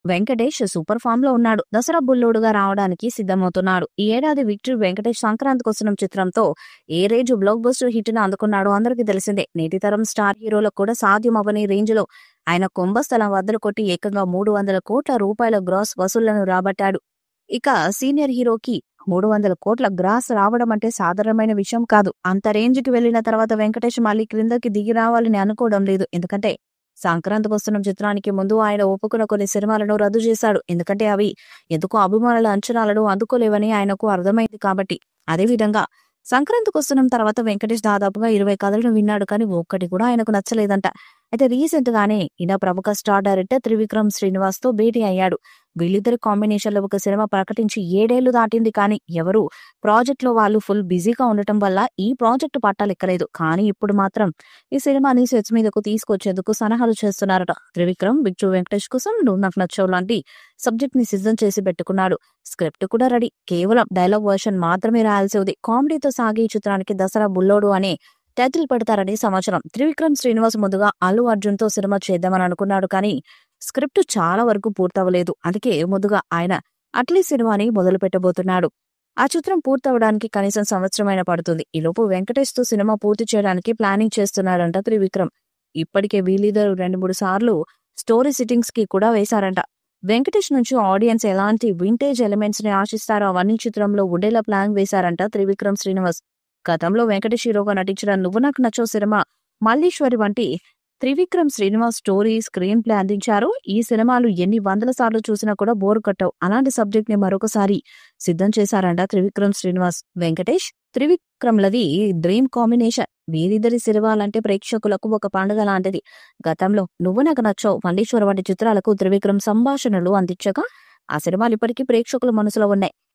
Venkatesh super form లో ఉన్నాడు. దసరా బుల్లోడుగా రావడానికి సిద్ధమవుతున్నాడు. ఈ ఏడాది విక్టరీ వెంకటేష్ సంక్రాంతికొస్తున్న చిత్రంతో ఏ రేంజ్ బ్లాక్ బస్టర్ హిట్ ను అందుకున్నాడో అందరికీ తెలిసిందే. నేటి తరం స్టార్ హీరోలకు కూడా సాధ్యమవని రేంజ్ లో ఆయన కుంభస్థలం వద్దలు కొట్టి ఏకంగా 300 కోట్ల రూపాయల గ్రాస్ వసూళ్లను రాబట్టాడు. ఇక సీనియర్ హీరోకి 300 కోట్ల గ్రాస్ రావడం అంటే సాధారణమైన విషయం కాదు. అంత రేంజ్ కి వెళ్లిన తర్వాత వెంకటేష్ మళ్ళీ క్రిందకి దిగి రావాలని అనుకోవడం లేదు. ఎందుకంటే సంక్రాంతికొస్తున్న చిత్రానికి ముందు ఆయన ఒప్పుకున్న కొన్ని సినిమాలను రద్దు చేశాడు. ఎందుకంటే అవి ఎందుకో అభిమానుల అంచనాలను అందుకోలేవని ఆయనకు అర్థమైంది కాబట్టి. అదేవిధంగా సంక్రాంతికొస్తున్న తర్వాత వెంకటేష్ దాదాపుగా 20 కథలను విన్నాడు, కానీ ఒక్కటి కూడా ఆయనకు నచ్చలేదంట. అయితే రీసెంట్ గానే ఈయన ప్రముఖ స్టార్ డైరెక్టర్ త్రివిక్రమ్ శ్రీనివాస్ తో భేటీ అయ్యాడు. వీళ్ళిద్దరి కాంబినేషన్ లో ఒక సినిమా ప్రకటించి 7 ఏళ్లు దాటింది, కానీ ఎవరు ప్రాజెక్ట్ లో వాళ్ళు ఫుల్ బిజీగా ఉండటం వల్ల ఈ ప్రాజెక్టు పట్టాలెక్కలేదు. కానీ ఇప్పుడు మాత్రం ఈ సినిమాని సెట్స్ మీదకు తీసుకొచ్చేందుకు సలహాలు చేస్తున్నారట. త్రివిక్రమ్ విక్టరీ వెంకటేష్ కోసం నువ్వు నాకు నచ్చావు లాంటి సబ్జెక్ట్ ని సిద్ధం చేసి పెట్టుకున్నాడు. స్క్రిప్ట్ కూడా రెడీ, కేవలం డైలాగ్ వర్షన్ మాత్రమే రాయాల్సి ఉంది. కామెడీతో సాగే ఈ చిత్రానికి దసరా బుల్లోడు అనే టైటిల్ పెడతారని సమాచారం. త్రివిక్రమ్ శ్రీనివాస్ ముందుగా అల్లు అర్జున్ తో సినిమా చేద్దామని అనుకున్నాడు, కానీ స్క్రిప్ట్ చాలా వరకు పూర్తవలేదు. అందుకే ముందుగా ఆయన అట్లీ సినిమాని మొదలు పెట్టబోతున్నాడు. ఆ చిత్రం పూర్తవడానికి కనీసం సంవత్సరమైనా పడుతుంది. ఈలోపు వెంకటేష్ తో సినిమా పూర్తి చేయడానికి ప్లానింగ్ చేస్తున్నాడంట త్రివిక్రమ్. ఇప్పటికే వీళ్ళిద్దరు 2-3 సార్లు స్టోరీ సిట్టింగ్స్ కి కూడా వేశారంట. వెంకటేష్ నుంచి ఆడియన్స్ ఎలాంటి వింటేజ్ ఎలిమెంట్స్ ని ఆశిస్తారో అవన్నీ చిత్రంలో ఉండేలా ప్లాన్ వేశారంట త్రివిక్రమ్ శ్రీనివాస్. గతంలో వెంకటేష్ హీరోగా నటించిన నువ్వు నాకు నచ్చో సినిమా, మల్లీశ్వరి వంటి Trivikram Srinivas story, screen play అందించారు. ఈ సినిమాలు ఎన్ని వందల సార్లు చూసినా కూడా బోరు కట్టవు. అలాంటి సబ్జెక్ట్ ని మరొకసారి సిద్ధం చేశారంట త్రివిక్రమ్ శ్రీనివాస్. వెంకటేష్ త్రివిక్రమ్లది డ్రీమ్ కాంబినేషన్. వీరిద్దరి సినిమాలంటే ప్రేక్షకులకు ఒక పండుగ లాంటిది. గతంలో నువ్వు నాకు నచ్చో, మల్లీశ్వరి వంటి చిత్రాలకు త్రివిక్రమ్ సంభాషణలు అందించగా ఆ సినిమాలు ఇప్పటికీ ప్రేక్షకుల మనసులో ఉన్నాయి.